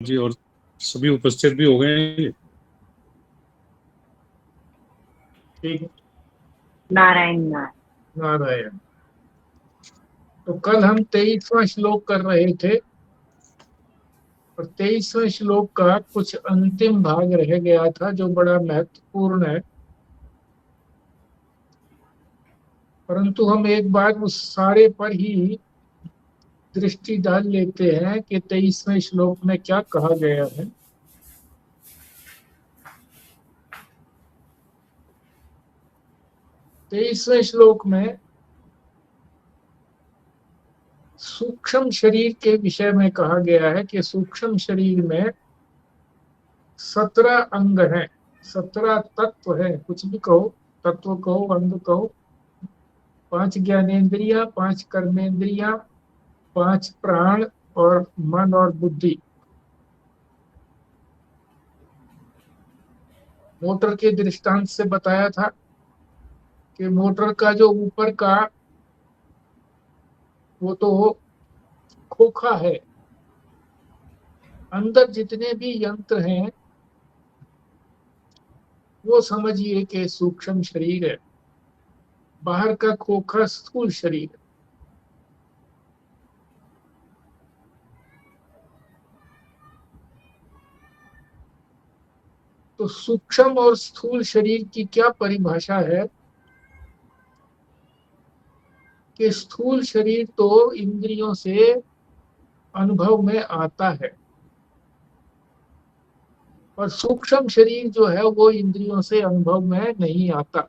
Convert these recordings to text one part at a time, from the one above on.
जी और सभी उपस्थित भी हो गए हैं। ठीक है। नारायण नारायण। नारायण। तो कल हम 23वां श्लोक कर रहे थे और 23वें श्लोक का कुछ अंतिम भाग रह गया था जो बड़ा महत्वपूर्ण है। परंतु हम एक बार उस सारे पर ही दृष्टि डाल लेते हैं कि 23वें श्लोक में क्या कहा गया है। तेईसवें श्लोक में सूक्ष्म शरीर के विषय में कहा गया है कि सूक्ष्म शरीर में 17 अंग हैं, 17 तत्व है, कुछ भी कहो, तत्व कहो, अंग कहो। 5 ज्ञानेन्द्रिया, 5 कर्मेंद्रिया, 5 प्राण और मन और बुद्धि। मोटर के दृष्टांत से बताया था कि मोटर का जो ऊपर का वो तो खोखा है, अंदर जितने भी यंत्र हैं वो समझिए कि सूक्ष्म शरीर है, बाहर का खोखा स्थूल शरीर है। तो सूक्ष्म और स्थूल शरीर की क्या परिभाषा है कि स्थूल शरीर तो इंद्रियों से अनुभव में आता है और सूक्ष्म शरीर जो है वो इंद्रियों से अनुभव में नहीं आता।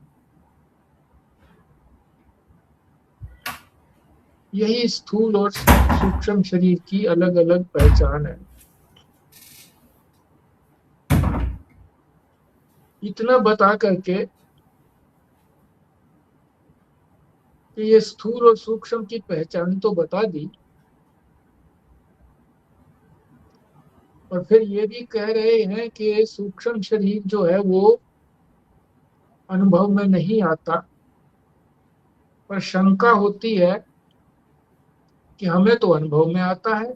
यही स्थूल और सूक्ष्म शरीर की अलग अलग पहचान है। इतना बता करके कि ये स्थूल और सूक्ष्म की पहचान तो बता दी और फिर ये भी कह रहे हैं कि सूक्ष्म शरीर जो है वो अनुभव में नहीं आता, पर शंका होती है कि हमें तो अनुभव में आता है।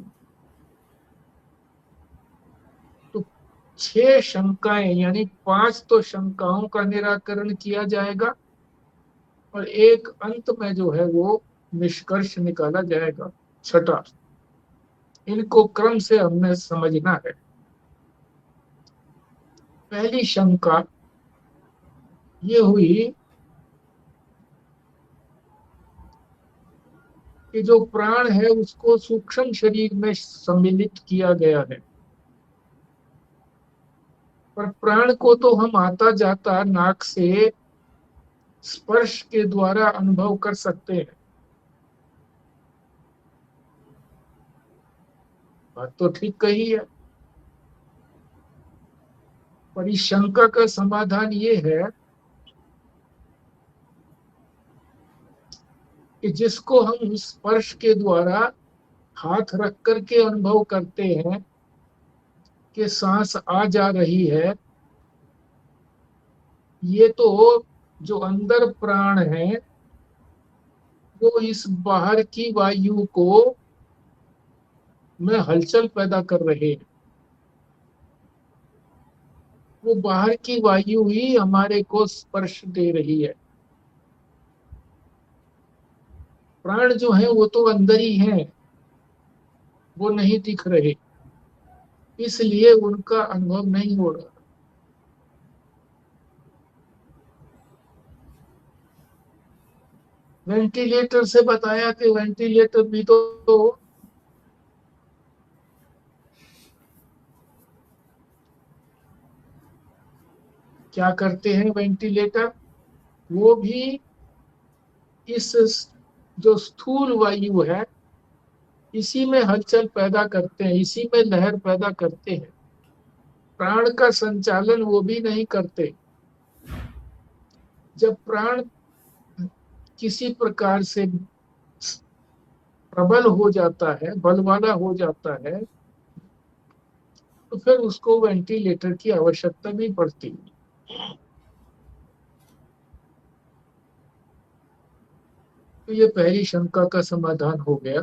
तो 6 शंकाएं यानी 5 तो शंकाओं का निराकरण किया जाएगा और एक अंत में जो है वो निष्कर्ष निकाला जाएगा, छठा। इनको क्रम से हमने समझना है। पहली शंका ये हुई कि जो प्राण है उसको सूक्ष्म शरीर में सम्मिलित किया गया है, पर प्राण को तो हम आता जाता नाक से स्पर्श के द्वारा अनुभव कर सकते हैं। बात तो ठीक कही है, पर इस शंका का समाधान ये है कि जिसको हम स्पर्श के द्वारा हाथ रख करके अनुभव करते हैं कि सांस आ जा रही है, ये तो जो अंदर प्राण है वो इस बाहर की वायु को में हलचल पैदा कर रहे हैं। वो बाहर की वायु ही हमारे को स्पर्श दे रही है। प्राण जो है वो तो अंदर ही है, वो नहीं दिख रहे, इसलिए उनका अनुभव नहीं हो रहा। वेंटिलेटर से बताया कि वेंटिलेटर भी तो क्या करते हैं वेंटिलेटर, वो भी इस जो स्थूल वायु है इसी में हलचल पैदा करते हैं, इसी में लहर पैदा करते हैं। प्राण का संचालन वो भी नहीं करते। जब प्राण किसी प्रकार से प्रबल हो जाता है, बल वाला हो जाता है, तो फिर उसको वेंटिलेटर की आवश्यकता भी पड़ती है। तो ये पहली शंका का समाधान हो गया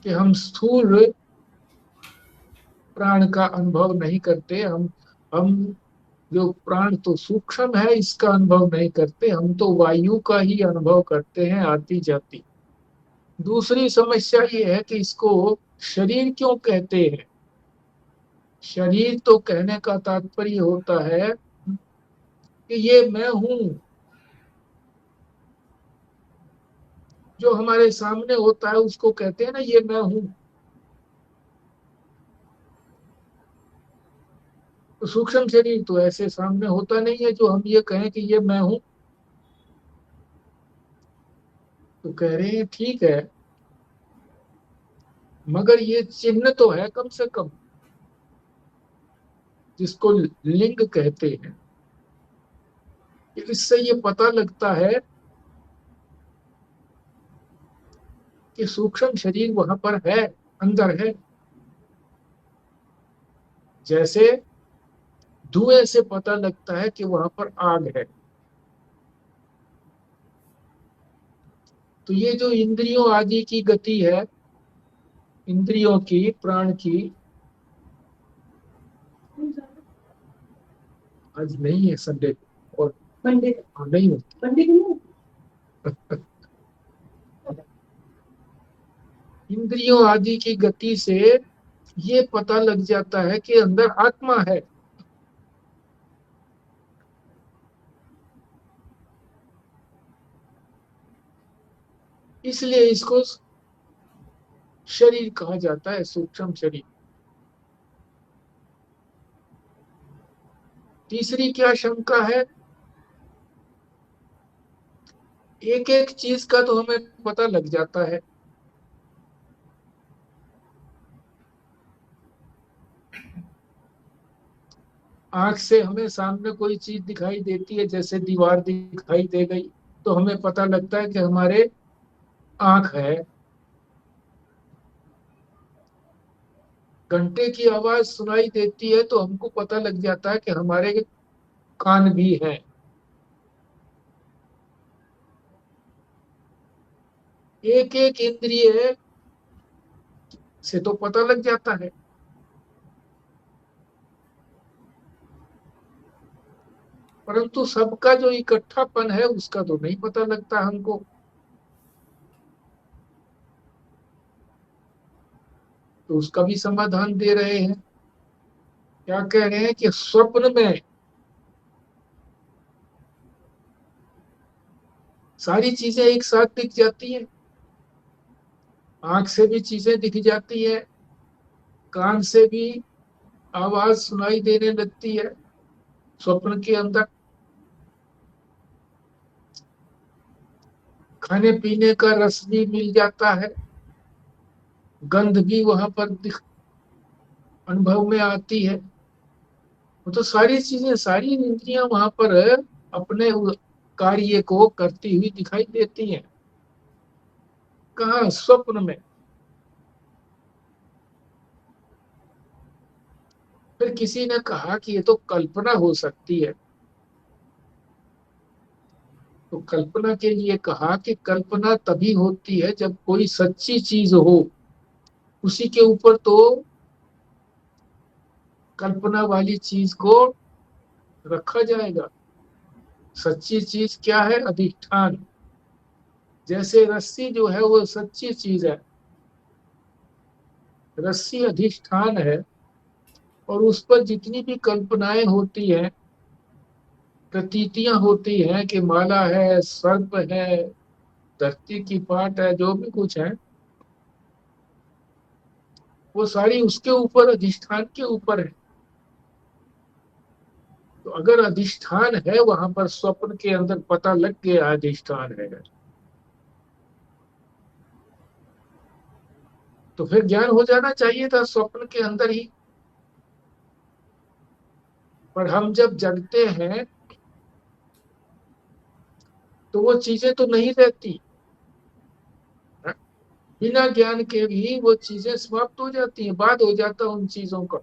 कि हम स्थूल प्राण का अनुभव नहीं करते। हम जो प्राण तो सूक्ष्म है इसका अनुभव नहीं करते, हम तो वायु का ही अनुभव करते हैं आती जाती। दूसरी समस्या ये है कि इसको शरीर क्यों कहते हैं। शरीर तो कहने का तात्पर्य होता है कि ये मैं हूं, जो हमारे सामने होता है उसको कहते हैं ना ये मैं हूं। तो सूक्ष्म शरीर तो ऐसे सामने होता नहीं है जो हम ये कहें कि ये मैं हूं। तो कह रहे हैं ठीक है, मगर ये चिन्ह तो है कम से कम, जिसको लिंग कहते हैं। इससे ये पता लगता है कि सूक्ष्म शरीर वहां पर है, अंदर है। जैसे धुएं से पता लगता है कि वहां पर आग है। तो ये जो इंद्रियों आदि की गति है, इंद्रियों की, प्राण की, आज नहीं है संडे को, और मंडे नहीं होती, मंडे को इंद्रियों आदि की गति से ये पता लग जाता है कि अंदर आत्मा है। इसलिए इसको शरीर कहा जाता है, सूक्ष्म शरीर। तीसरी क्या शंका है, एक एक चीज का तो हमें पता लग जाता है। आंख से हमें सामने कोई चीज दिखाई देती है, जैसे दीवार दिखाई दे गई, तो हमें पता लगता है कि हमारे आंख है। घंटे की आवाज सुनाई देती है तो हमको पता लग जाता है कि हमारे कान भी हैं। एक एक इंद्रिय से तो पता लग जाता है, परंतु सबका जो इकट्ठापन है उसका तो नहीं पता लगता हमको। तो उसका भी समाधान दे रहे हैं। क्या कह रहे हैं कि स्वप्न में सारी चीजें एक साथ दिख जाती हैं। आंख से भी चीजें दिख जाती है, कान से भी आवाज सुनाई देने लगती है स्वप्न के अंदर। खाने पीने का रस भी मिल जाता है, गंध भी वहां पर अनुभव में आती है। वो तो सारी चीजें, सारी इंद्रियां वहां पर अपने कार्य को करती हुई दिखाई देती हैं। कहाँ, स्वप्न में। फिर किसी ने कहा कि ये तो कल्पना हो सकती है। तो कल्पना के लिए कहा कि कल्पना तभी होती है जब कोई सच्ची चीज हो, उसी के ऊपर तो कल्पना वाली चीज को रखा जाएगा। सच्ची चीज क्या है, अधिष्ठान। जैसे रस्सी जो है वो सच्ची चीज है, रस्सी अधिष्ठान है, और उस पर जितनी भी कल्पनाएं होती हैं, प्रतीतियां होती हैं कि माला है, सर्प है, धरती की पाट है, जो भी कुछ है, वो सारी उसके ऊपर, अधिष्ठान के ऊपर है। तो अगर अधिष्ठान है वहां पर, स्वप्न के अंदर पता लग गया अधिष्ठान है, तो फिर ज्ञान हो जाना चाहिए था स्वप्न के अंदर ही। पर हम जब जगते हैं तो वो चीजें तो नहीं रहती, बिना ज्ञान के भी वो चीजें समाप्त हो जाती हैं, बाद हो जाता है उन चीजों का।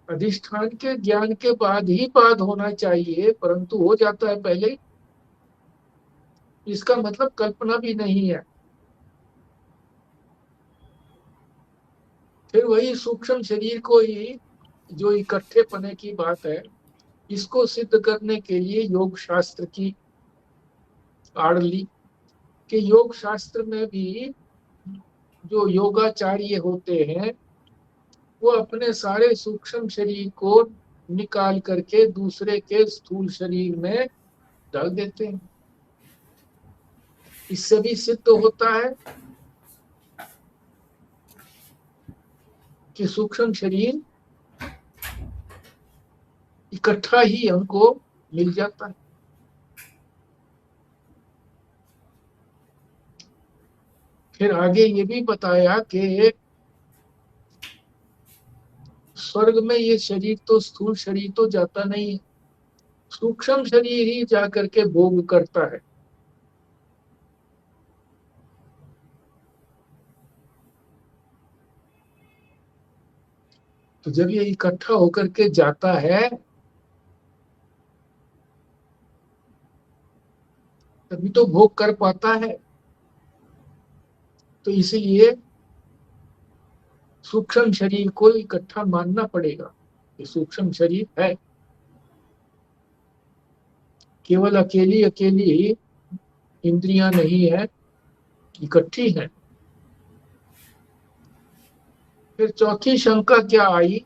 अधिष्ठान के ज्ञान के बाद ही बाद होना चाहिए, परंतु हो जाता है पहले ही। इसका मतलब कल्पना भी नहीं है। फिर वही सूक्ष्म शरीर को ही, जो इकट्ठे पने की बात है, इसको सिद्ध करने के लिए योग शास्त्र की आड़ ली कि योग शास्त्र में भी जो योगाचार्य होते हैं वो अपने सारे सूक्ष्म शरीर को निकाल करके दूसरे के स्थूल शरीर में डाल देते हैं। इससे भी सिद्ध होता है कि सूक्ष्म शरीर इकट्ठा ही हमको मिल जाता है। फिर आगे ये भी बताया कि स्वर्ग में ये शरीर तो, स्थूल शरीर तो जाता नहीं है, सूक्ष्म शरीर ही जाकर के भोग करता है। तो जब ये इकट्ठा होकर के जाता है तभी तो भोग कर पाता है। तो इसीलिए सूक्ष्म शरीर को इकट्ठा मानना पड़ेगा कि सूक्ष्म शरीर है, केवल अकेली अकेली इंद्रियां नहीं है, इकट्ठी है। फिर चौथी शंका क्या आई?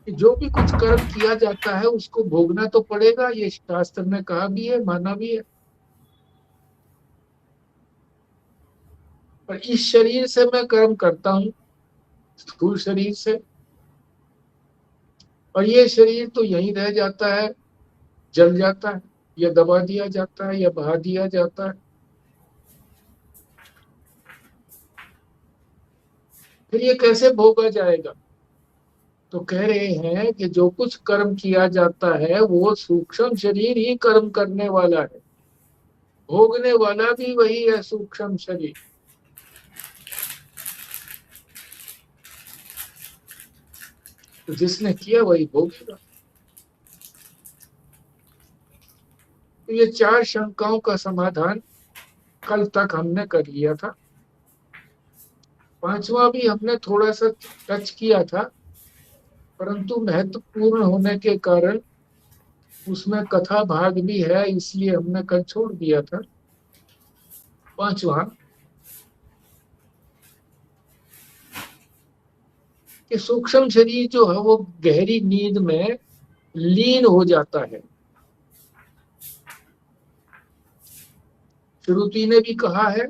कि जो भी कुछ कर्म किया जाता है उसको भोगना तो पड़ेगा, ये शास्त्र में कहा भी है, माना भी है। पर इस शरीर से मैं कर्म करता हूं, स्थूल शरीर से, और ये शरीर तो यहीं रह जाता है, जल जाता है, या दबा दिया जाता है, या बहा दिया जाता है। फिर ये कैसे भोगा जाएगा? तो कह रहे हैं कि जो कुछ कर्म किया जाता है वो सूक्ष्म शरीर ही कर्म करने वाला है, भोगने वाला भी वही है, सूक्ष्म शरीर। तो जिसने किया वही भोगेगा। तो ये चार शंकाओं का समाधान कल तक हमने कर लिया था। पांचवा भी हमने थोड़ा सा टच किया था, परंतु महत्वपूर्ण होने के कारण उसमें कथा भाग भी है, इसलिए हमने कल छोड़ दिया था। पांचवा कि सूक्ष्म शरीर जो है वो गहरी नींद में लीन हो जाता है। श्रुति ने भी कहा है,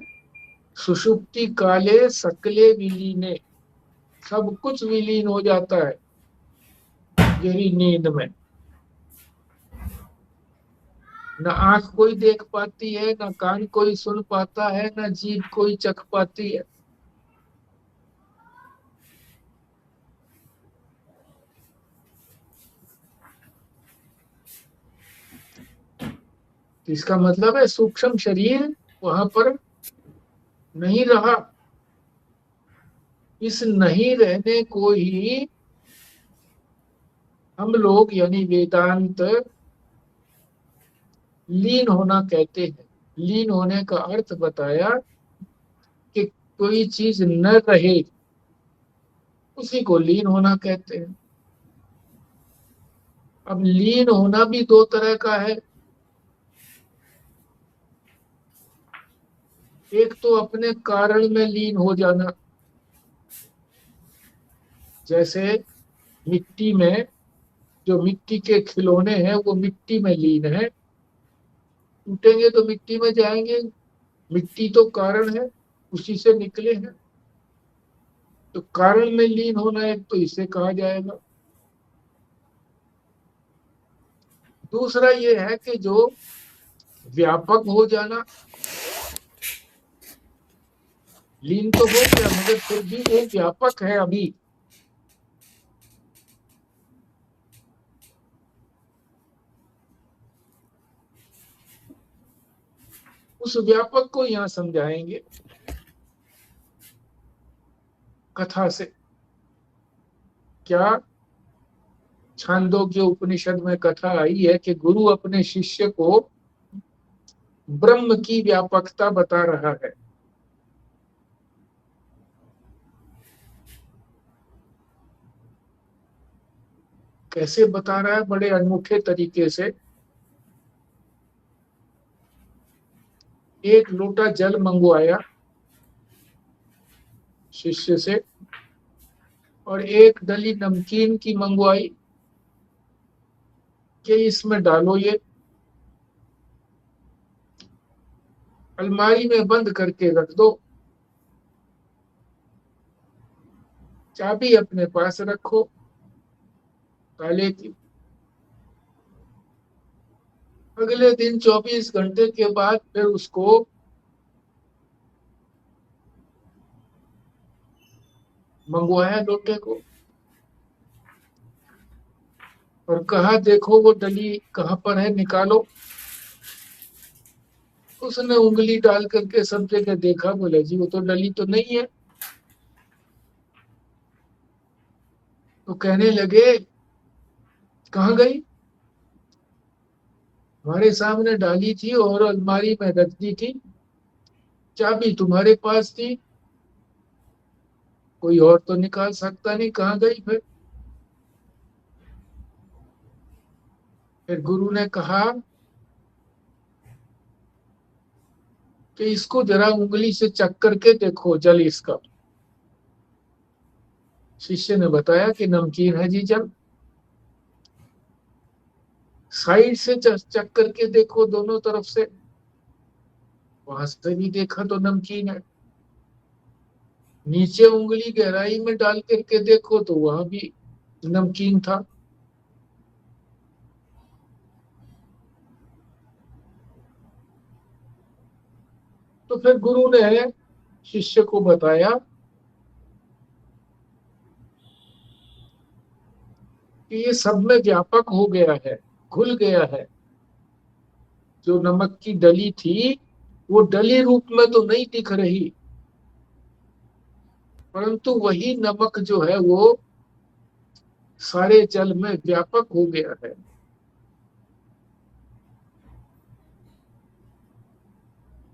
सुषुप्ति काले सकले विलीने, सब कुछ विलीन हो जाता है गहरी नींद में। न आंख कोई देख पाती है, न कान कोई सुन पाता है, न जीभ कोई चख पाती है। इसका मतलब है सूक्ष्म शरीर वहां पर नहीं रहा। इस नहीं रहने को ही हम लोग यानी वेदांत लीन होना कहते हैं। लीन होने का अर्थ बताया कि कोई चीज न रहे, उसी को लीन होना कहते हैं। अब लीन होना भी दो तरह का है। एक तो अपने कारण में लीन हो जाना, जैसे मिट्टी में, जो मिट्टी के खिलौने हैं वो मिट्टी में लीन है, टूटेंगे तो मिट्टी में जाएंगे, मिट्टी तो कारण है, उसी से निकले हैं। तो कारण में लीन होना एक तो इसे कहा जाएगा। दूसरा ये है कि जो व्यापक हो जाना, लीन तो हो गया मगर फिर भी वो व्यापक है अभी। उस व्यापक को यहां समझाएंगे कथा से। क्या छांदोग्य उपनिषद में कथा आई है कि गुरु अपने शिष्य को ब्रह्म की व्यापकता बता रहा है। कैसे बता रहा है? बड़े अनूठे तरीके से। एक लोटा जल मंगवाया शिष्य से और एक डली नमकीन की मंगवाई कि इसमें डालो, ये अलमारी में बंद करके रख दो, चाबी अपने पास रखो ताले की। अगले दिन 24 घंटे के बाद फिर उसको मंगवाया लोटे को और कहा देखो वो डली कहाँ पर है, निकालो। उसने उंगली डाल करके सब जगह देखा, बोले जी वो तो डली तो नहीं है। तो कहने लगे कहाँ गई? हमारे सामने डाली थी और अलमारी में रख दी थी, चाबी तुम्हारे पास थी, कोई और तो निकाल सकता नहीं, कहाँ गई? फिर गुरु ने कहा कि इसको जरा उंगली से चख करके देखो जल इसका। शिष्य ने बताया कि नमकीन है जी जल। साइड से चख करके देखो दोनों तरफ से, वहां से भी देखा तो नमकीन है। नीचे उंगली गहराई में डाल करके देखो तो वहां भी नमकीन था। तो फिर गुरु ने शिष्य को बताया कि ये सब में व्यापक हो गया है, घुल गया है। जो नमक की डली थी वो डली रूप में तो नहीं दिख रही, परंतु वही नमक जो है वो सारे जल में व्यापक हो गया है।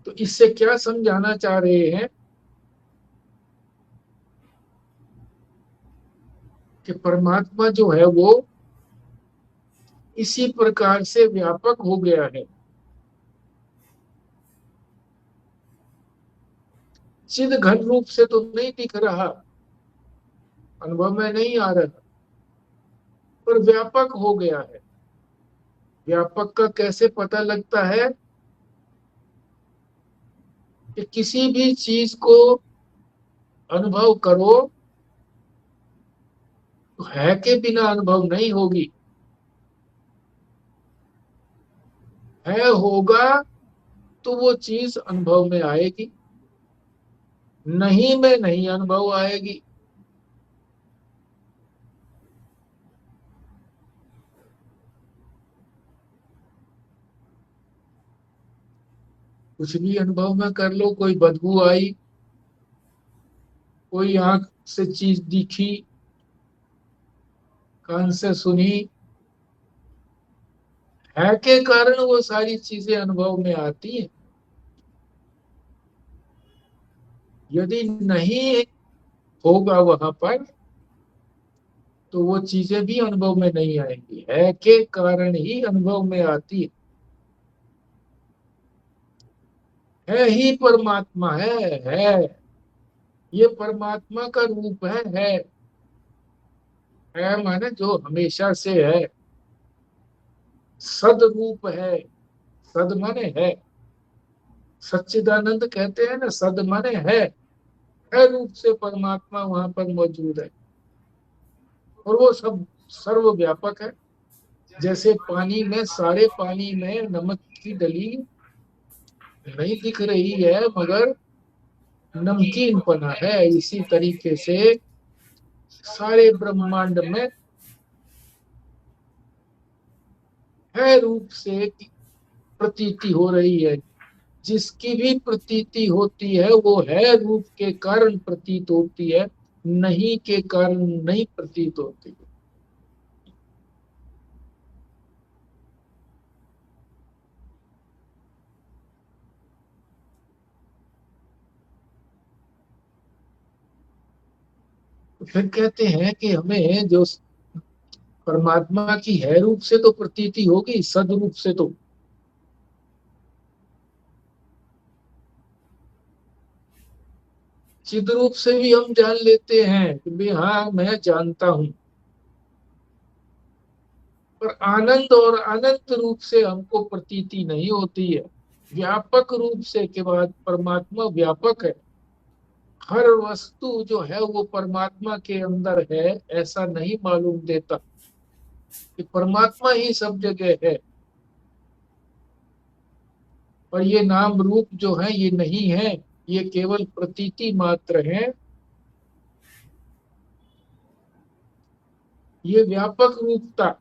तो इससे क्या समझाना चाह रहे हैं कि परमात्मा जो है वो इसी प्रकार से व्यापक हो गया है। चिद घन रूप से तो नहीं दिख रहा, अनुभव में नहीं आ रहा, पर व्यापक हो गया है। व्यापक का कैसे पता लगता है? कि किसी भी चीज को अनुभव करो तो है के बिना अनुभव नहीं होगी, है होगा तो वो चीज अनुभव में आएगी, नहीं में नहीं अनुभव आएगी। कुछ भी अनुभव में कर लो, कोई बदबू आई, कोई आंख से चीज दिखी, कान से सुनी, है के कारण वो सारी चीजें अनुभव में आती हैं। यदि नहीं होगा वहां पर तो वो चीजें भी अनुभव में नहीं आएंगी, है के कारण ही अनुभव में आती है ही परमात्मा है। ये परमात्मा का रूप है माने जो हमेशा से है, सद रूप है। सद माने है, सच्चिदानंद कहते हैं ना, सद माने है रूप से परमात्मा वहां पर मौजूद है और वो सब सर्वव्यापक है। जैसे पानी में, सारे पानी में नमक की डली नहीं दिख रही है मगर नमकीन पना है, इसी तरीके से सारे ब्रह्मांड में है रूप से प्रतीति हो रही है। जिसकी भी प्रतीति होती है वो है रूप के कारण प्रतीत होती है, नहीं के कारण नहीं प्रतीत होती है। फिर कहते हैं कि हमें जो परमात्मा की है रूप से तो प्रतीति होगी, सदरूप से तो चिद रूप से भी हम जान लेते हैं कि भाई हाँ मैं जानता हूं, पर आनंद और अनंत रूप से हमको प्रतीति नहीं होती है। व्यापक रूप से के बाद परमात्मा व्यापक है, हर वस्तु जो है वो परमात्मा के अंदर है ऐसा नहीं मालूम देता कि परमात्मा ही सब जगह है। और ये नाम रूप जो है ये नहीं है, ये केवल प्रतीति मात्र है। ये व्यापक रूपता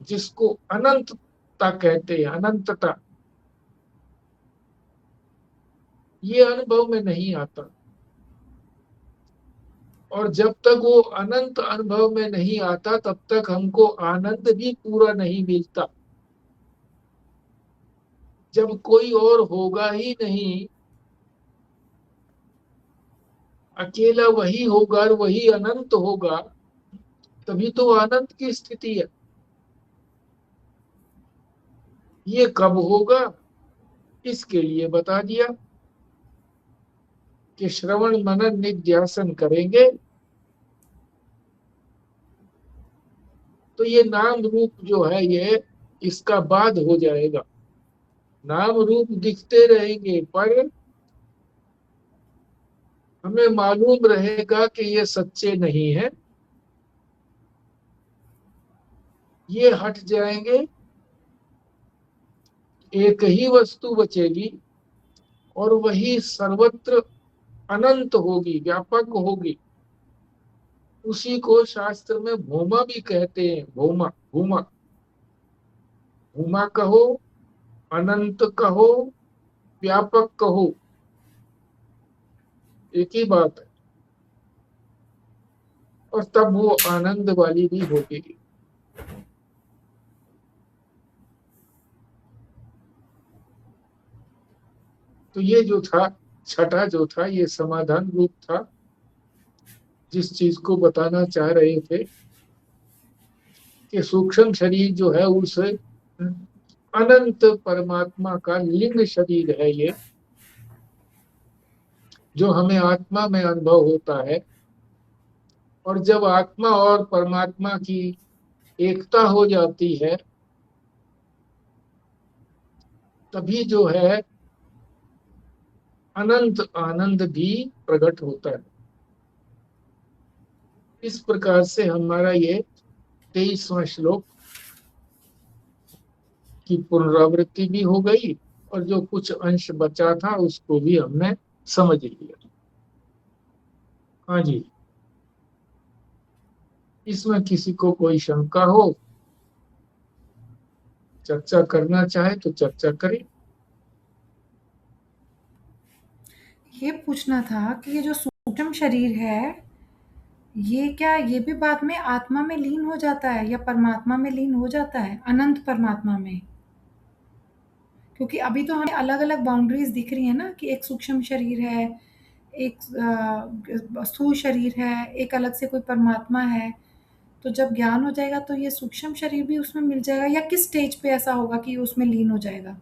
जिसको अनंतता कहते हैं, अनंतता, ये अनुभव में नहीं आता। और जब तक वो अनंत अनुभव में नहीं आता तब तक हमको आनंद भी पूरा नहीं मिलता। जब कोई और होगा ही नहीं, अकेला वही होगा और वही अनंत होगा, तभी तो आनंद की स्थिति है। ये कब होगा, इसके लिए बता दिया कि श्रवण मनन निध्यासन करेंगे तो ये नाम रूप जो है ये इसका बाद हो जाएगा। नाम रूप दिखते रहेंगे पर हमें मालूम रहेगा कि ये सच्चे नहीं है, ये हट जाएंगे। एक ही वस्तु बचेगी और वही सर्वत्र अनंत होगी, व्यापक होगी। उसी को शास्त्र में भूमा भी कहते हैं। भूमा, भूमा, भूमा कहो, अनंत कहो, व्यापक कहो, एक ही बात है। और तब वो आनंद वाली भी होगी। तो ये जो था छठा जो था ये समाधान रूप था, जिस चीज को बताना चाह रहे थे कि सूक्ष्म शरीर जो है उस अनंत परमात्मा का लिंग शरीर है ये, जो हमें आत्मा में अनुभव होता है। और जब आत्मा और परमात्मा की एकता हो जाती है तभी जो है अनंत आनंद भी प्रकट होता है। इस प्रकार से हमारा ये 23वां श्लोक की पुनरावृत्ति भी हो गई और जो कुछ अंश बचा था उसको भी हमने समझ लिया। हाँ जी, इसमें किसी को कोई शंका हो, चर्चा करना चाहे तो चर्चा करें। ये पूछना था कि ये जो सूक्ष्म शरीर है, ये क्या ये भी बाद में आत्मा में लीन हो जाता है या परमात्मा में लीन हो जाता है, अनंत परमात्मा में? क्योंकि अभी तो हमें अलग-अलग बाउंड्रीज दिख रही है ना कि एक सूक्ष्म शरीर है, एक स्थूल शरीर है, एक अलग से कोई परमात्मा है। तो जब ज्ञान हो जाएगा तो ये सूक्ष्म शरीर भी उसमें मिल जाएगा या किस स्टेज पे ऐसा होगा कि उसमें लीन हो जाएगा?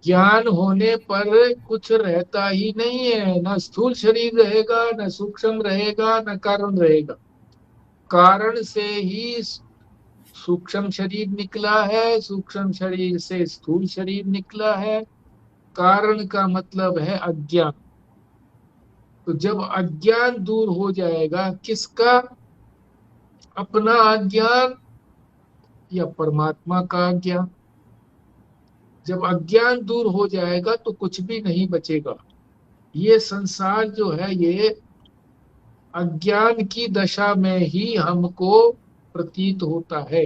ज्ञान होने पर कुछ रहता ही नहीं है, न स्थूल शरीर रहेगा, न सूक्ष्म रहेगा, न कारण रहेगा। कारण से ही सूक्ष्म शरीर निकला है, सूक्ष्म शरीर से स्थूल शरीर निकला है। कारण का मतलब है अज्ञान। तो जब अज्ञान दूर हो जाएगा, किसका, अपना अज्ञान या परमात्मा का अज्ञान, जब अज्ञान दूर हो जाएगा तो कुछ भी नहीं बचेगा। ये संसार जो है ये अज्ञान की दशा में ही हमको प्रतीत होता है।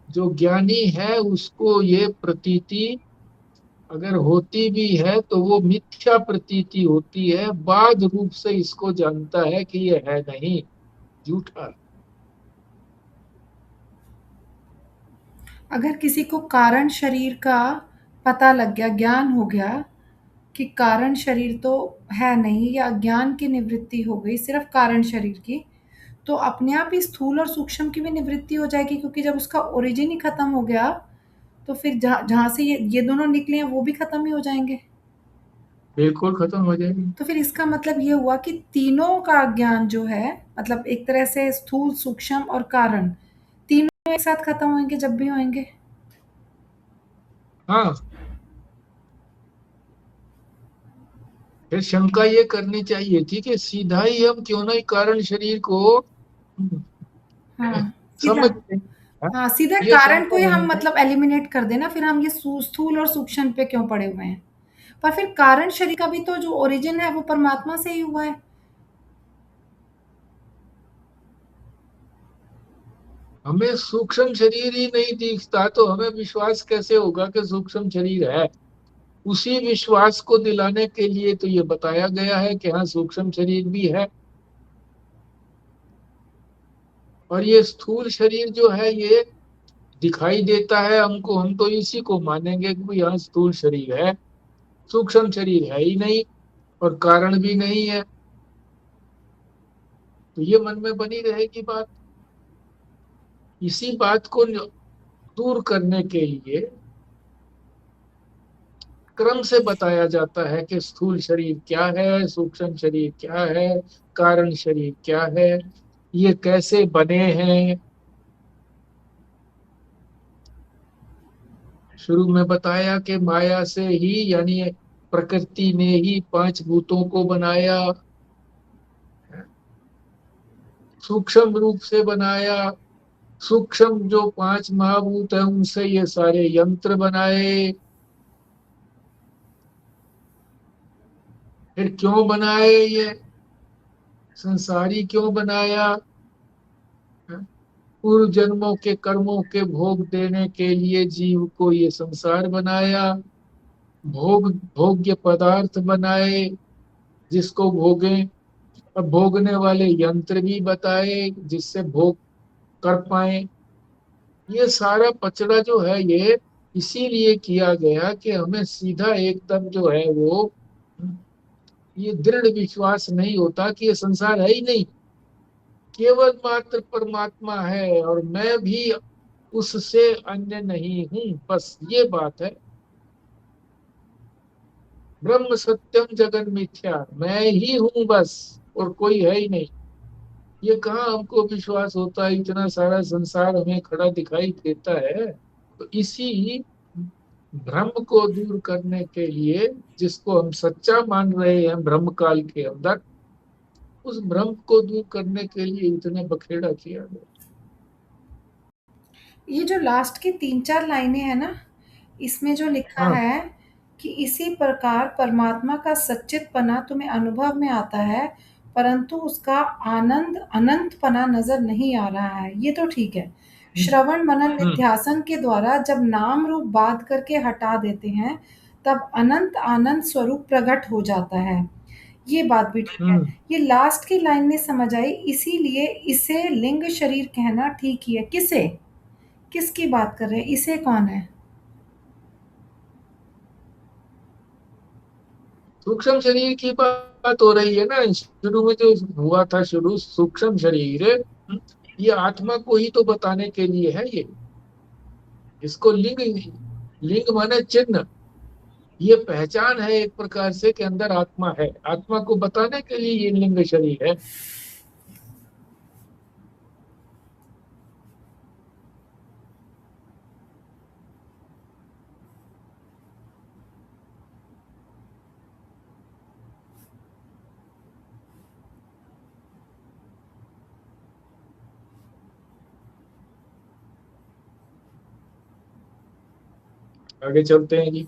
जो ज्ञानी है उसको ये प्रतीति अगर होती भी है तो वो मिथ्या प्रतीति होती है, बाद रूप से इसको जानता है कि ये है नहीं, झूठा। अगर किसी को कारण शरीर का पता लग गया, ज्ञान हो गया, कि कारण शरीर तो है नहीं, या अज्ञान की निवृत्ति हो गई सिर्फ कारण शरीर की, तो अपने आप ही स्थूल और सूक्ष्म की भी निवृत्ति हो जाएगी, क्योंकि जब उसका ओरिजिन ही खत्म हो गया तो फिर जहाँ से ये दोनों निकले हैं वो भी खत्म ही हो जाएंगे। बिल्कुल खत्म हो जाएगी। तो फिर इसका मतलब ये हुआ कि तीनों का ज्ञान जो है, मतलब एक तरह से स्थूल, सूक्ष्म और कारण, तीनों एक साथ खत्म होंगे जब भी होंगे। हाँ, फिर शंका ये करनी चाहिए थी कि सीधा ही हम क्यों नहीं कारण शरीर को हाँ, सीधा। समझ लें। हाँ, हाँ, सीधा ये कारण को शंका ही हम होनी चाहिए। मतलब एलिमिनेट कर देना, फिर हम ये स्थूल और सूक्ष्म पे क्यों पड़े हुए हैं। पर फिर कारण शरीर का भी तो जो ओरिजिन है वो परमात्मा से ही हुआ है। हमें सूक्ष्म शरीर ही नहीं दिखता तो हमें विश्वास कैसे होगा कि सूक्ष्म शरीर है। उसी विश्वास को दिलाने के लिए तो ये बताया गया है कि हाँ, सूक्ष्म शरीर भी है। और ये स्थूल शरीर जो है ये दिखाई देता है हमको, हम तो इसी को मानेंगे कि यहाँ स्थूल शरीर है, सूक्ष्म शरीर है ही नहीं और कारण भी नहीं है। तो ये मन में बनी रहेगी बात। इसी बात को दूर करने के लिए क्रम से बताया जाता है कि स्थूल शरीर क्या है, सूक्ष्म शरीर क्या है, कारण शरीर क्या है, ये कैसे बने हैं। शुरू में बताया कि माया से ही, यानी प्रकृति ने ही पांच भूतों को बनाया, सूक्ष्म रूप से बनाया। सूक्ष्म जो पांच महाभूत है उनसे ये सारे यंत्र बनाए। फिर क्यों बनाए ये, संसारी क्यों बनाया, पूर्व जन्मों के कर्मों के भोग देने के लिए जीव को ये संसार बनाया। भोग भोग्य पदार्थ बनाए जिसको भोगे, और भोगने वाले यंत्र भी बताए जिससे भोग कर पाए। ये सारा पचड़ा जो है ये इसीलिए किया गया कि हमें सीधा एकदम जो है वो ये दृढ़ विश्वास नहीं होता कि ये संसार है ही नहीं, केवल मात्र परमात्मा है और मैं भी उससे अन्य नहीं हूं, बस ये बात है। ब्रह्म सत्यम जगन मिथ्या, मैं ही हूं बस, और कोई है ही नहीं। ये कहाँ हमको विश्वास होता है, इतना सारा संसार हमें खड़ा दिखाई देता है। तो इसी भ्रम को दूर करने के लिए, जिसको हम सच्चा मान रहे हैं ब्रह्म काल के अंदर, उस भ्रम को दूर करने के लिए इतना बखेड़ा किया गया। ये जो लास्ट की 3-4 लाइनें हैं ना, इसमें जो लिखा हाँ। है कि इसी प्रकार परमात्मा का सच्चितपना तुम्हें अनुभव में आता है, परंतु उसका आनंद अनंतपना नज़र नहीं आ रहा है। ये तो ठीक है। श्रवण, मनन, हम्म। निध्यासन के द्वारा जब नाम रूप बाध करके हटा देते हैं, तब अनंत आनंद स्वरूप प्रकट हो जाता है। ये बात भी ठीक है। हम्म। ये लास्ट की लाइन में समझ आई, इसीलिए इसे लिंग शरीर कहना ठीक ही है। किसे? किसकी बात कर रहे हैं? इसे कौन है? सूक्ष्म शरीर की बात हो रही है ना। शुरू में जो हुआ था, शुरू सूक्ष्म शरीर, ये आत्मा को ही तो बताने के लिए है ये। इसको लिंग, लिंग माने चिन्ह, ये पहचान है एक प्रकार से कि अंदर आत्मा है। आत्मा को बताने के लिए ये लिंग शरीर है। आगे चलते हैं जी,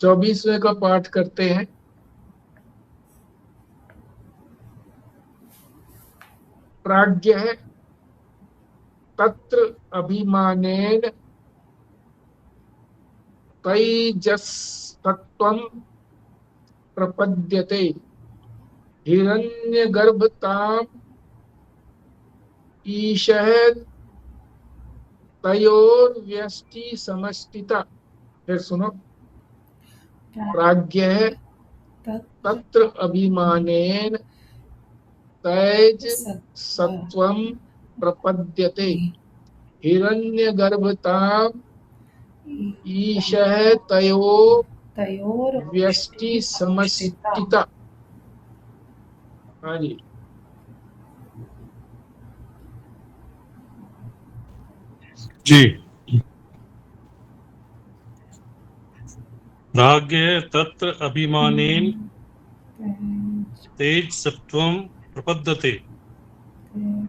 24वें का पाठ करते हैं। प्राज्ञ है तत्र अभिमानेन तैजसत्वं प्रपद्यते, हिरण्यगर्भताम ईशः तयोर्व्यष्टि समष्टिता। फिर सुनो, प्राज्ञः तत्र अभिमानेन तैज सत्वं प्रपद्यते हिरण्यगर्भताम् ईशः तयो व्यष्टि समष्टिता। हाँ जी, जी। प्राज्ञः तत्र अभिमानेन तेज सत्वं प्रपद्यते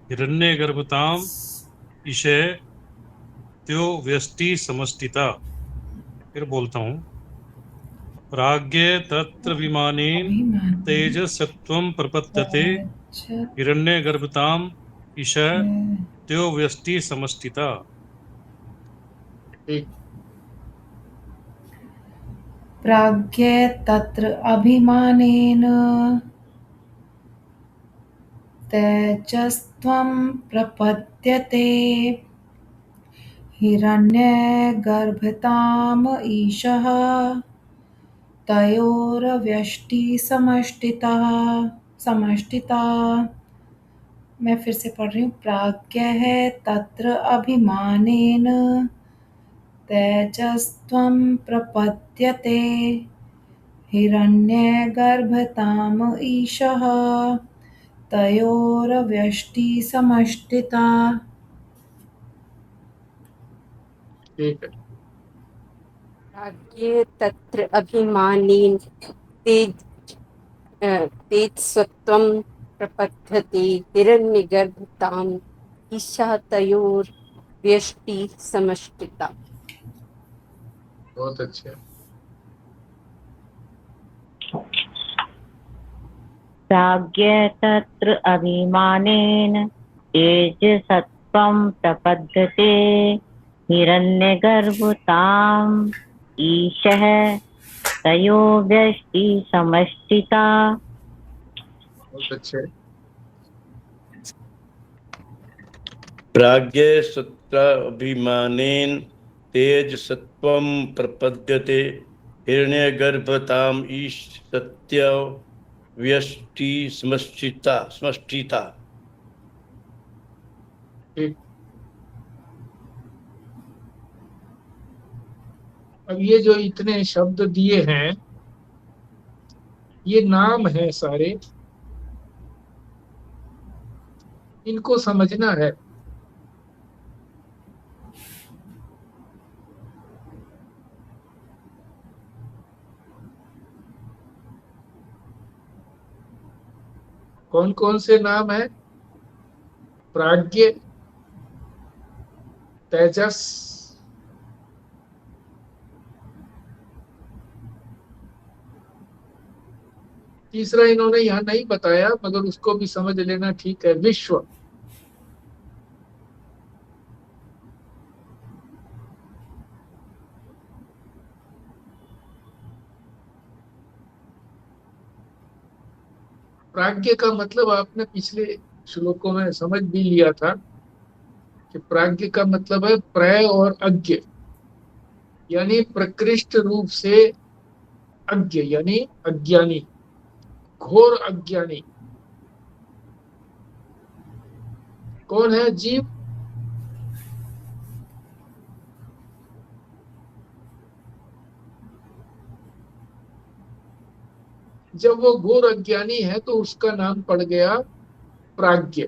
हिरण्यगर्भताम् ईशः त्यो व्यष्टि समष्टिता। फिर बोलता हूँ, प्राज्ञः तत्र अभिमानेन तेज सत्वं प्रपद्यते हिरण्यगर्भताम् ईशः त्यो व्यष्टि समष्टिता। ठीक। प्राज्ञः तत्र अभिमानेन तेजस्त्वं प्रपद्यते हिरण्यगर्भताम् ईशः तयोर्व्यष्टि समष्टिता। मैं फिर से पढ़ रही हूँ। प्राज्ञः तत्र अभिमानेन तेजस्त्वं प्रपद्यते हिरण्यगर्भताम् ईशः तयोर्व्यष्टि समष्टिता। ठीक है। प्राज्ञः तत्र अभिमानेन तेजसत्वं प्रपद्यते हिरण्यगर्भताम् ईशः तयोर्व्यष्टि समष्टिता। बहुत अच्छे। प्राज्ञः तत्र अभिमानेन तेजसत्वं प्रपद्यते हिरण्यगर्भताम् ईशः तयो व्यष्टि समष्टिता। बहुत अच्छे। प्राज्ञः तत्र अभिमानेन तेज सत्वं प्रपद्यते हिरण्यगर्भताम् ईशत्य व्यष्टि समष्टिता। ठीक। अब ये जो इतने शब्द दिए हैं, ये नाम है सारे, इनको समझना है। कौन कौन से नाम है? प्राज्ञ, तेजस, तीसरा इन्होंने यहाँ नहीं बताया, मगर उसको भी समझ लेना ठीक है, विश्व। प्राज्ञ का मतलब आपने पिछले श्लोकों में समझ भी लिया था कि प्राज्ञ का मतलब है प्रय और अज्ञ, यानी प्रकृष्ट रूप से अज्ञ यानी अज्ञानी, घोर अज्ञानी। कौन है? जीव। जब वो घोर अज्ञानी है तो उसका नाम पड़ गया प्राज्ञ।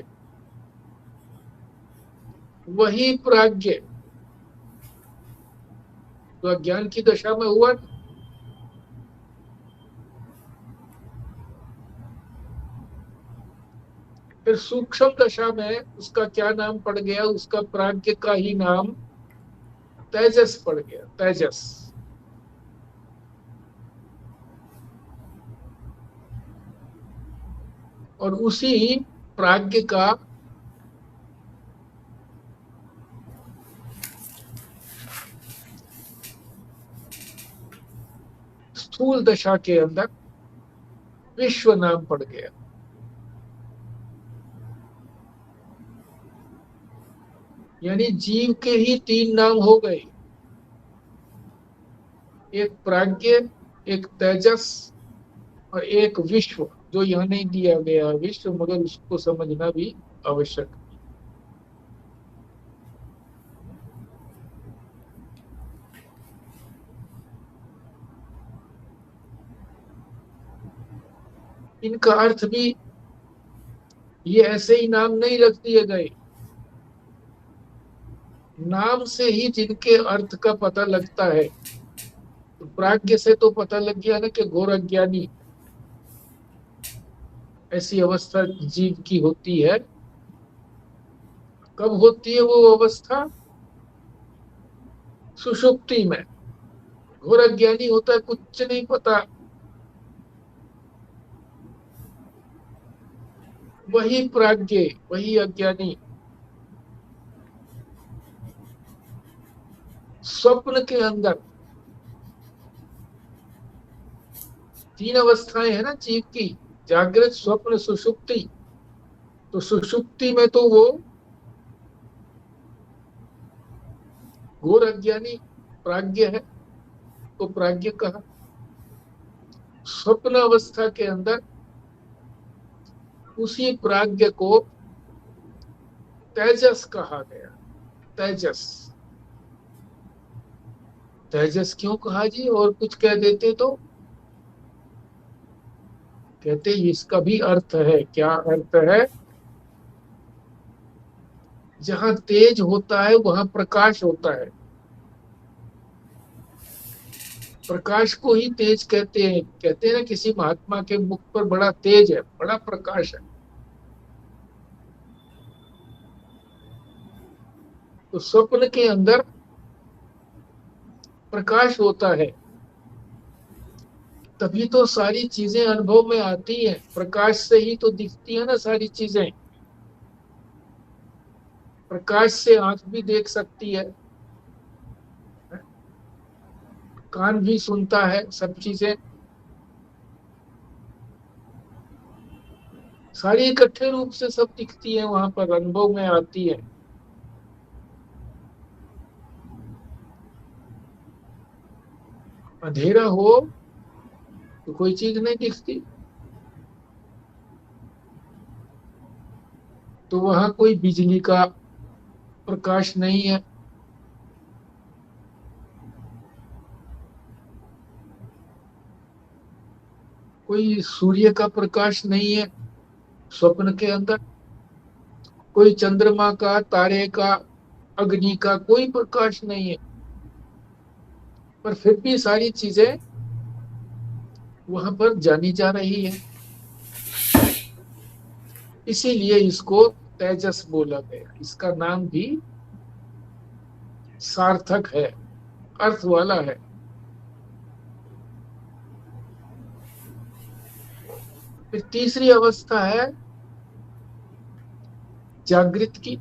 वही प्राज्ञ तो अज्ञान की दशा में हुआ ना। फिर सूक्ष्म दशा में उसका क्या नाम पड़ गया? उसका प्राज्ञ का ही नाम तेजस पड़ गया, तेजस। और उसी प्राज्ञ का स्थूल दशा के अंदर विश्व नाम पड़ गया। यानी जीव के ही तीन नाम हो गए, एक प्राज्ञ, एक तेजस और एक विश्व, जो यहाँ नहीं दिया गया है विश्व, मगर उसको समझना भी आवश्यक है। इनका अर्थ भी ये ऐसे ही नाम नहीं रख दिए गए, नाम से ही जिनके अर्थ का पता लगता है। तो प्राज्ञ से तो पता लग गया ना कि घोर अज्ञानी, ऐसी अवस्था जीव की होती है। कब होती है वो अवस्था? सुषुप्ति में। घोर अज्ञानी होता है, कुछ नहीं पता, वही प्राज्ञ, वही अज्ञानी स्वप्न के अंदर। तीन अवस्थाएं है ना जीव की, जागृत, स्वप्न, सुषुप्ति। तो सुषुप्ति में तो वो घोर अज्ञानी प्राज्ञ है, तो प्राज्ञ कहा। स्वप्न अवस्था के अंदर उसी प्राज्ञ को तेजस कहा गया। तेजस, तेजस क्यों कहा जी? और कुछ कह देते तो कहते इसका भी अर्थ है। क्या अर्थ है? जहां तेज होता है वहां प्रकाश होता है। प्रकाश को ही तेज कहते हैं। कहते हैं ना किसी महात्मा के मुख पर बड़ा तेज है, बड़ा प्रकाश है। तो स्वप्न के अंदर प्रकाश होता है, तभी तो सारी चीजें अनुभव में आती हैं। प्रकाश से ही तो दिखती है ना सारी चीजें। प्रकाश से आंख भी देख सकती है, कान भी सुनता है, सब चीजें सारी इकट्ठे रूप से सब दिखती है, वहां पर अनुभव में आती है। अंधेरा हो तो कोई चीज नहीं दिखती, तो वहां कोई बिजली का प्रकाश नहीं है, कोई सूर्य का प्रकाश नहीं है स्वप्न के अंदर, कोई चंद्रमा का, तारे का, अग्नि का कोई प्रकाश नहीं है। पर फिर भी सारी चीजें वहां पर जानी जा रही है, इसीलिए इसको तेजस बोला गया। इसका नाम भी सार्थक है, अर्थ वाला है। फिर तीसरी अवस्था है जागृत की।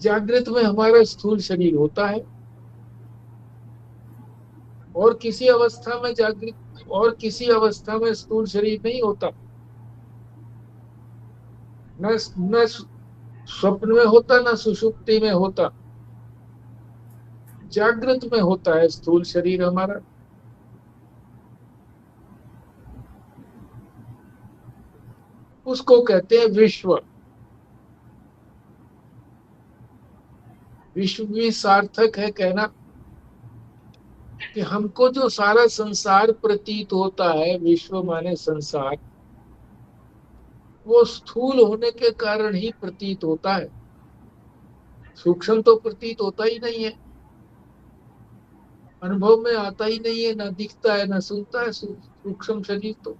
जागृत में हमारा स्थूल शरीर होता है, और किसी अवस्था में जागृत, और किसी अवस्था में स्थूल शरीर नहीं होता। न स्वप्न में होता, न सुषुप्ति में होता, जागृत में होता है स्थूल शरीर हमारा। उसको कहते हैं विश्व। विश्व भी सार्थक है कहना कि हमको जो सारा संसार प्रतीत होता है, विश्व माने संसार, वो स्थूल होने के कारण ही प्रतीत होता है। सूक्ष्म तो प्रतीत होता ही नहीं है, अनुभव में आता ही नहीं है, ना दिखता है ना सुनता है सूक्ष्म शरीर। तो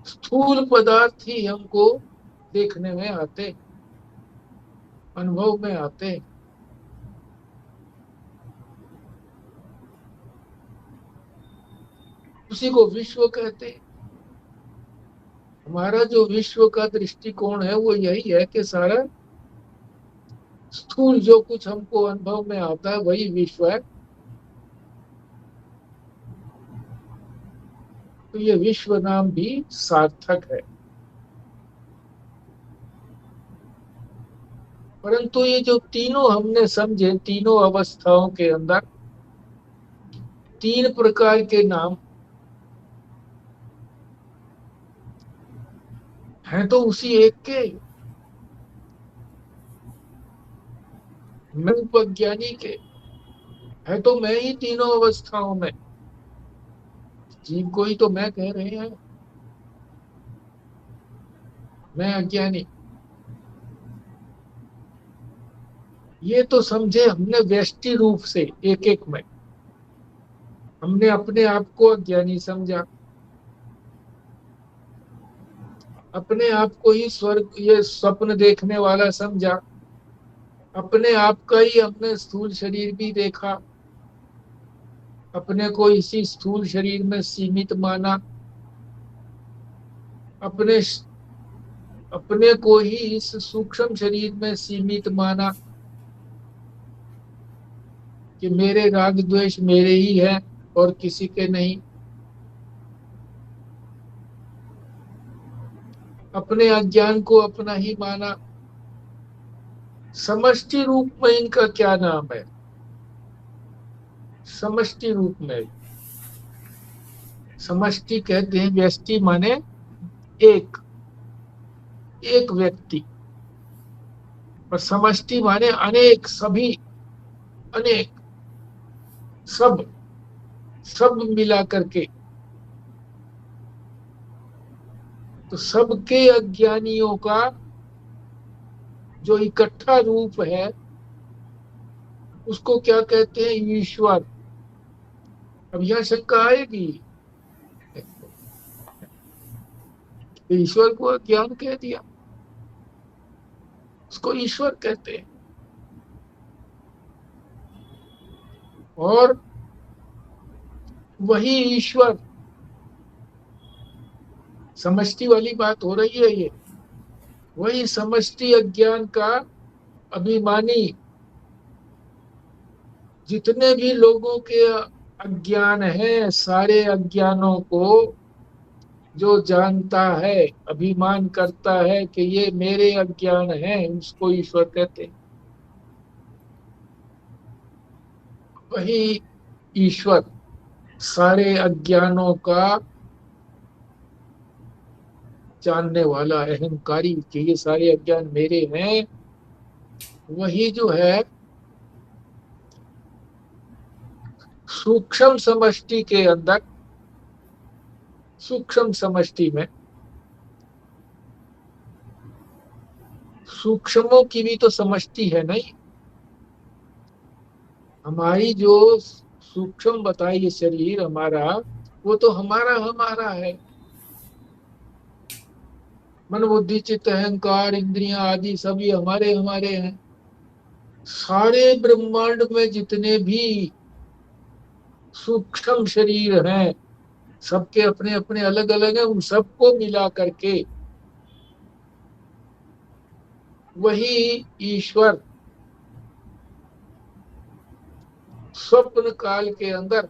स्थूल पदार्थ ही हमको देखने में आते, अनुभव में आते। उसी को विश्व कहते हैं। हमारा जो विश्व का दृष्टिकोण है वो यही है कि सारा स्थूल जो कुछ हमको अनुभव में आता है वही विश्व है। तो ये विश्व नाम भी सार्थक है। परंतु ये जो तीनों हमने समझे, तीनों अवस्थाओं के अंदर तीन प्रकार के नाम हैं, तो उसी एक के, मैं उपज्ञानी के, है तो मैं ही तीनों अवस्थाओं में। जीव को ही तो मैं कह रहे हैं, मैं अज्ञानी। ये तो समझे हमने व्यष्टि रूप से एक एक में। हमने अपने आप को अज्ञानी समझा, अपने आप को ही स्वर्ग, ये स्वप्न देखने वाला समझा, अपने आप का ही हमने स्थूल शरीर भी देखा, अपने को इसी स्थूल शरीर में सीमित माना, अपने अपने को ही इस सूक्ष्म शरीर में सीमित माना कि मेरे राग द्वेष मेरे ही है और किसी के नहीं। अपने अज्ञान को अपना ही माना। समष्टि रूप में इनका क्या नाम है? समष्टि रूप में, समष्टि कहते हैं, व्यष्टि माने एक, एक व्यक्ति, और समष्टि माने अनेक, सभी, अनेक, सब, सब मिला करके। तो सबके अज्ञानियों का जो इकट्ठा रूप है उसको क्या कहते हैं? ईश्वर। अब यह शंका आएगी, ईश्वर को अज्ञान कह दिया, उसको ईश्वर कहते हैं। और वही ईश्वर, समष्टि वाली बात हो रही है ये, वही समष्टि अज्ञान का अभिमानी, जितने भी लोगों के अज्ञान है, सारे अज्ञानों को जो जानता है, अभिमान करता है कि ये मेरे अज्ञान है, उसको ईश्वर कहते हैं। वही ईश्वर सारे अज्ञानों का जानने वाला, अहंकारी कि ये सारे अज्ञान मेरे हैं, वही जो है सूक्ष्म समष्टि के अंदर, सूक्ष्म समष्टि में, सूक्ष्मों की भी तो समष्टि है नहीं। हमारी जो सूक्ष्म बताई ये शरीर हमारा, वो तो हमारा हमारा है। मन बुद्धि चित्त अहंकार इंद्रियां आदि सभी हमारे हमारे हैं। सारे ब्रह्मांड में जितने भी सूक्ष्म शरीर हैं, सबके अपने अपने अलग अलग हैं, उन सबको मिला करके वही ईश्वर स्वप्न काल के अंदर,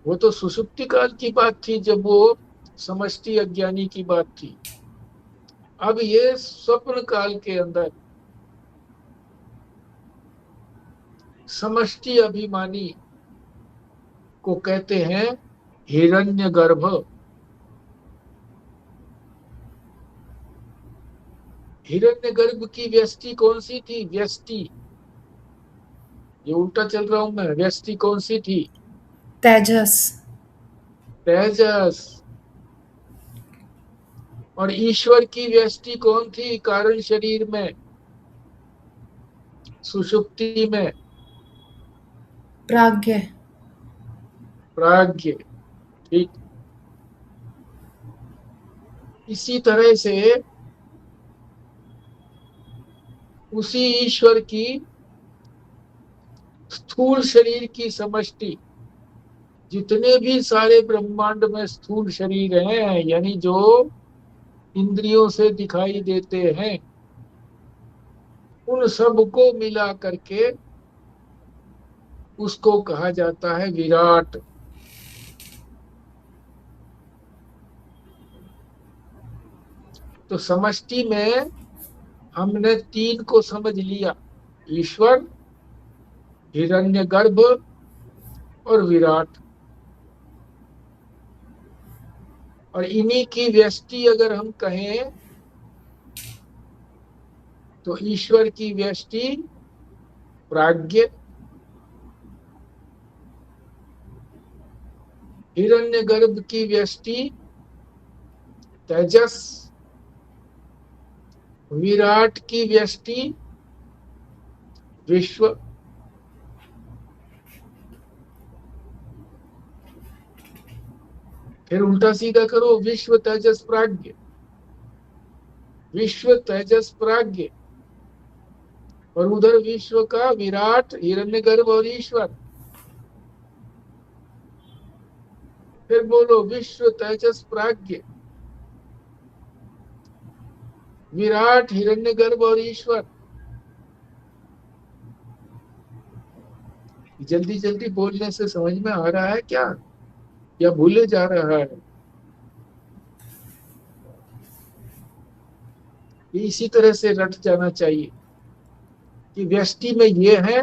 वो तो सुषुप्ति काल की बात थी जब वो समष्टि अज्ञानी की बात थी। अब ये स्वप्न काल के अंदर समष्टि अभिमानी को कहते हैं हिरण्यगर्भ। हिरण्यगर्भ की व्यष्टि कौन सी थी? व्यष्टि, ये उल्टा चल रहा हूं मैं, व्यष्टि कौन सी थी? तेजस। तेजस। और ईश्वर की व्यष्टि कौन थी? कारण शरीर में, सुषुप्ति में, प्राज्ञ। प्राज्ञ। ठीक, इसी तरह से उसी ईश्वर की स्थूल शरीर की समष्टि, जितने भी सारे ब्रह्मांड में स्थूल शरीर हैं, यानी जो इंद्रियों से दिखाई देते हैं, उन सब को मिला करके उसको कहा जाता है विराट। तो समष्टि में हमने तीन को समझ लिया, ईश्वर, हिरण्यगर्भ और विराट। और इन्हीं की व्यष्टि अगर हम कहें तो ईश्वर की व्यष्टि प्राज्ञ, हिरण्यगर्भ की व्यष्टि तेजस, विराट की व्यष्टि विश्व। फिर उल्टा सीधा करो, विश्व तेजस प्राज्ञ, विश्व तेजस प्राज्ञ, और उधर विश्व का विराट, हिरण्यगर्भ और ईश्वर। फिर बोलो, विश्व तेजस प्राज्ञ, विराट, हिरण्यगर्भ और ईश्वर। जल्दी जल्दी बोलने से समझ में आ रहा है क्या, या भूले जा रहा है? इसी तरह से रट जाना चाहिए कि व्यष्टि में ये है,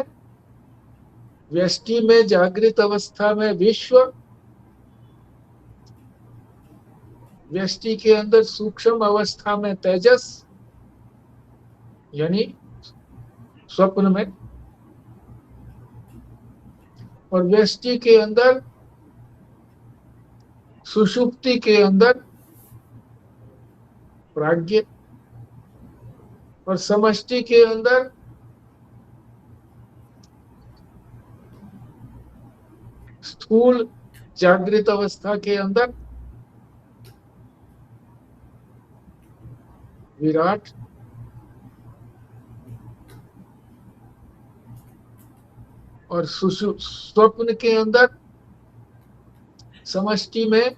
व्यष्टि में जागृत अवस्था में विश्व, व्यष्टि के अंदर सूक्ष्म अवस्था में तेजस यानी स्वप्न में, और व्यष्टि के अंदर, सुषुप्ति के अंदर प्राज्ञ, और समष्टि के अंदर स्थूल जागृत अवस्था के अंदर विराट, और स्वप्न के अंदर समष्टि में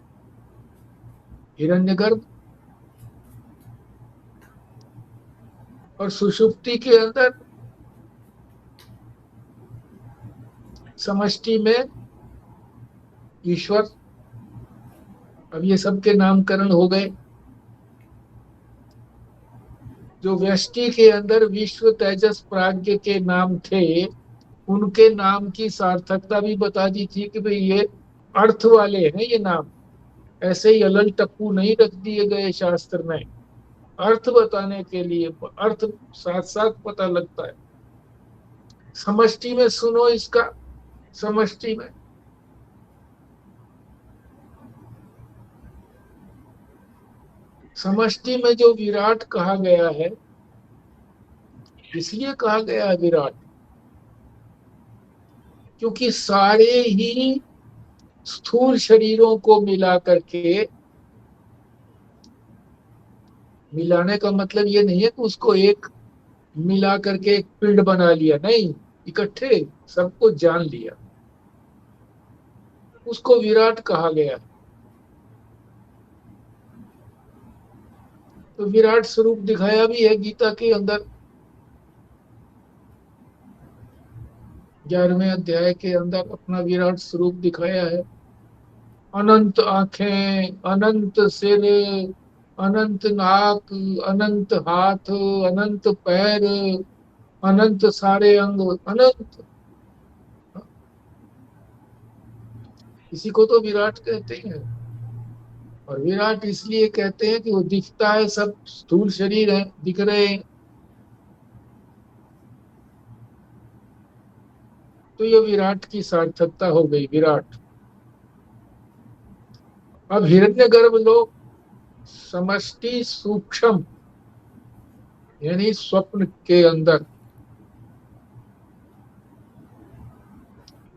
हिरण्यगर्भ, और सुषुप्ति के अंदर समष्टि में ईश्वर। अब ये सबके नामकरण हो गए। जो व्यष्टि के अंदर विश्व तेजस प्राज्ञ के नाम थे, उनके नाम की सार्थकता भी बता दी थी कि भाई ये अर्थ वाले हैं, ये नाम ऐसे ही अलल टप्पू नहीं रख दिए गए शास्त्र में, अर्थ बताने के लिए, अर्थ साथ साथ पता लगता है। समष्टि में सुनो इसका, समष्टि में समष्टि में जो विराट कहा गया है, इसलिए कहा गया है विराट क्योंकि सारे ही स्थूल शरीरों को मिला करके, मिलाने का मतलब ये नहीं है कि उसको एक मिला करके एक पिंड बना लिया, नहीं, इकट्ठे सबको जान लिया, उसको विराट कहा गया। तो विराट स्वरूप दिखाया भी है गीता के अंदर, 11वें अध्याय के अंदर अपना विराट स्वरूप दिखाया है। अनंत आंखें, अनंत सिर, अनंत नाक, अनंत हाथ, अनंत पैर, अनंत सारे अंग, अनंत। इसी को तो विराट कहते हैं। और विराट इसलिए कहते हैं कि वो दिखता है, सब स्थूल शरीर है, दिख रहे हैं, तो ये विराट की सार्थकता हो गई, विराट। अब हिरण्यगर्भ लोग समष्टि सूक्ष्म यानी स्वप्न के अंदर,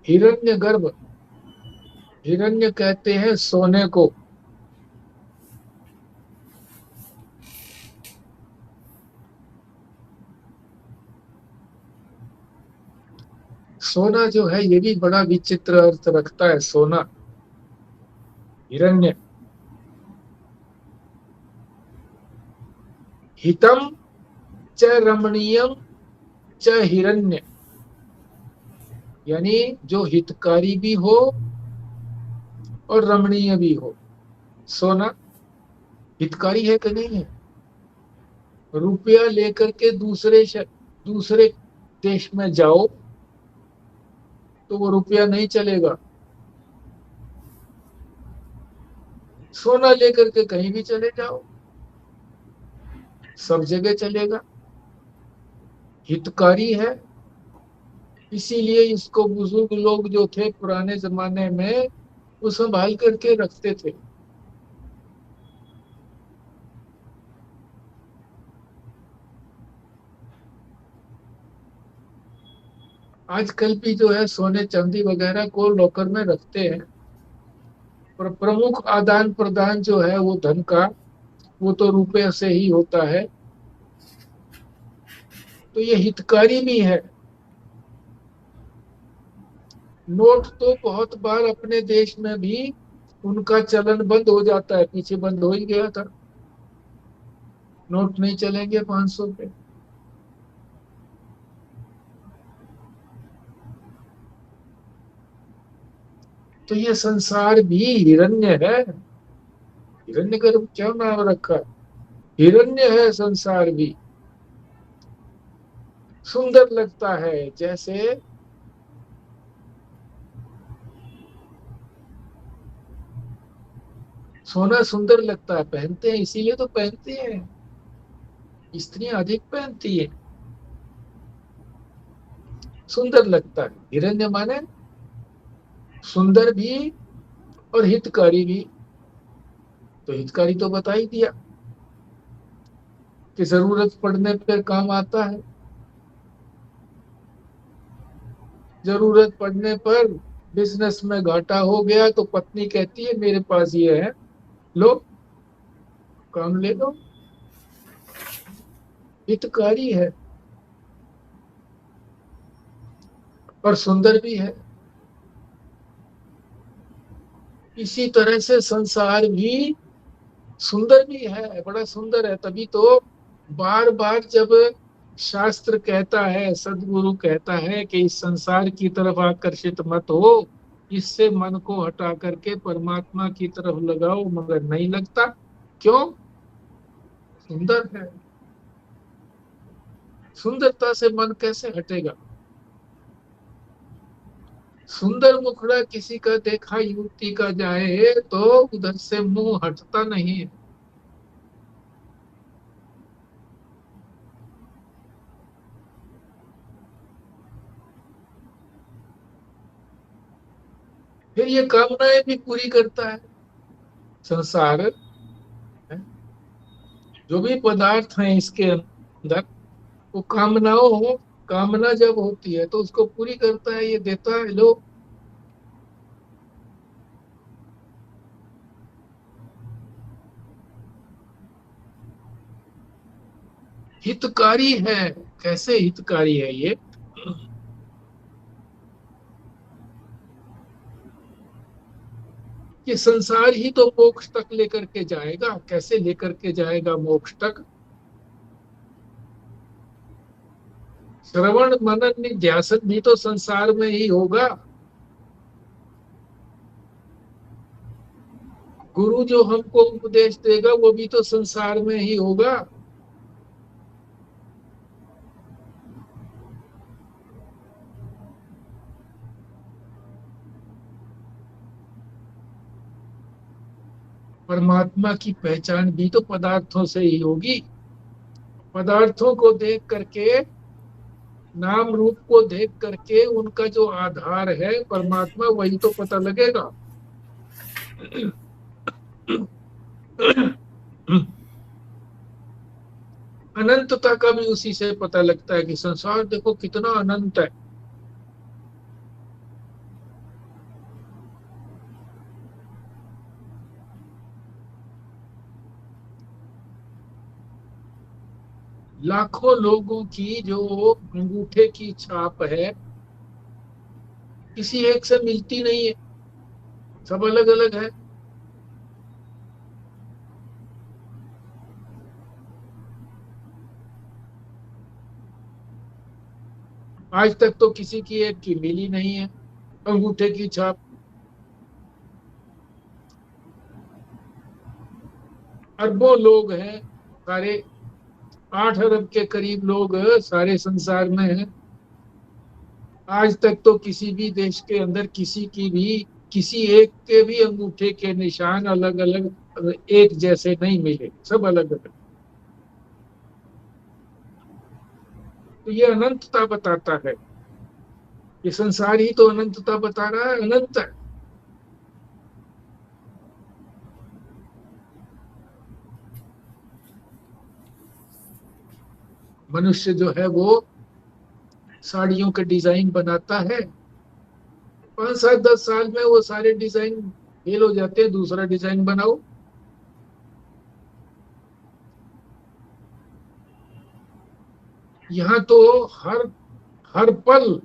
हिरण्यगर्भ, हिरण्य कहते हैं सोने को, सोना जो है ये भी बड़ा विचित्र अर्थ रखता है, सोना, हिरण्य। हितम च रमणीयम च हिरण्य, यानी जो हितकारी भी हो और रमणीय भी हो। सोना हितकारी है कि नहीं है? रुपया लेकर के दूसरे देश में जाओ तो वो रुपया नहीं चलेगा। सोना लेकर के कहीं भी चले जाओ, सब जगह चलेगा, हितकारी है। इसीलिए इसको बुजुर्ग लोग जो थे पुराने जमाने में वो संभाल करके रखते थे। आजकल भी जो है सोने चांदी वगैरह को लॉकर में रखते हैं, पर प्रमुख आदान प्रदान जो है वो धन का, वो तो रुपये से ही होता है। तो ये हितकारी भी है। नोट तो बहुत बार अपने देश में भी उनका चलन बंद हो जाता है, पीछे बंद हो ही गया था, नोट नहीं चलेंगे 500 पे। तो ये संसार भी हिरण्य है। हिरण्य गर्भ क्या नाम रखा है, हिरण्य है संसार भी। सुंदर लगता है, जैसे सोना सुंदर लगता है, पहनते हैं इसीलिए तो पहनते हैं, स्त्रियां अधिक पहनती है, सुंदर लगता है। हिरण्य माने सुंदर भी और हितकारी भी। तो हितकारी तो बता ही दिया कि जरूरत पड़ने पर काम आता है। जरूरत पड़ने पर बिजनेस में घाटा हो गया तो पत्नी कहती है मेरे पास ये है, लो काम ले लो। हितकारी है और सुंदर भी है। इसी तरह से संसार भी सुंदर भी है, बड़ा सुंदर है। तभी तो बार बार जब शास्त्र कहता है, सदगुरु कहता है कि इस संसार की तरफ आकर्षित मत हो, इससे मन को हटा करके परमात्मा की तरफ लगाओ, मगर नहीं लगता। क्यों? सुंदर है। सुंदरता से मन कैसे हटेगा? सुंदर मुखड़ा किसी का देखा युवती का जाए तो उधर से मुंह हटता नहीं है। फिर ये कामनाएं भी पूरी करता है संसार। जो भी पदार्थ हैं इसके अंदर, वो कामना जब होती है तो उसको पूरी करता है, ये देता है। लो, हितकारी है। कैसे हितकारी है ये? ये संसार ही तो मोक्ष तक लेकर के जाएगा। कैसे लेकर के जाएगा मोक्ष तक? श्रवण मनन निध्यासन भी तो संसार में ही होगा। गुरु जो हमको उपदेश देगा वो भी तो संसार में ही होगा। परमात्मा की पहचान भी तो पदार्थों से ही होगी। पदार्थों को देख करके, नाम रूप को देख करके उनका जो आधार है परमात्मा, वही तो पता लगेगा। अनंतता का भी उसी से पता लगता है कि संसार देखो कितना अनंत है। लाखों लोगों की जो अंगूठे की छाप है, किसी एक से मिलती नहीं है, सब अलग अलग है। आज तक तो किसी की एक की मिली नहीं है अंगूठे की छाप। अरबों लोग हैं सारे, 8 अरब के करीब लोग सारे संसार में हैं। आज तक तो किसी भी देश के अंदर किसी एक के भी अंगूठे के निशान अलग अलग एक जैसे नहीं मिले, सब अलग अलग। तो ये अनंतता बताता है, ये संसार ही तो अनंतता बता रहा है, अनंत है। मनुष्य जो है वो साड़ियों के डिजाइन बनाता है, 5 7 10 साल में वो सारे डिजाइन फेल हो जाते हैं, दूसरा डिजाइन बनाओ। यहाँ तो हर हर पल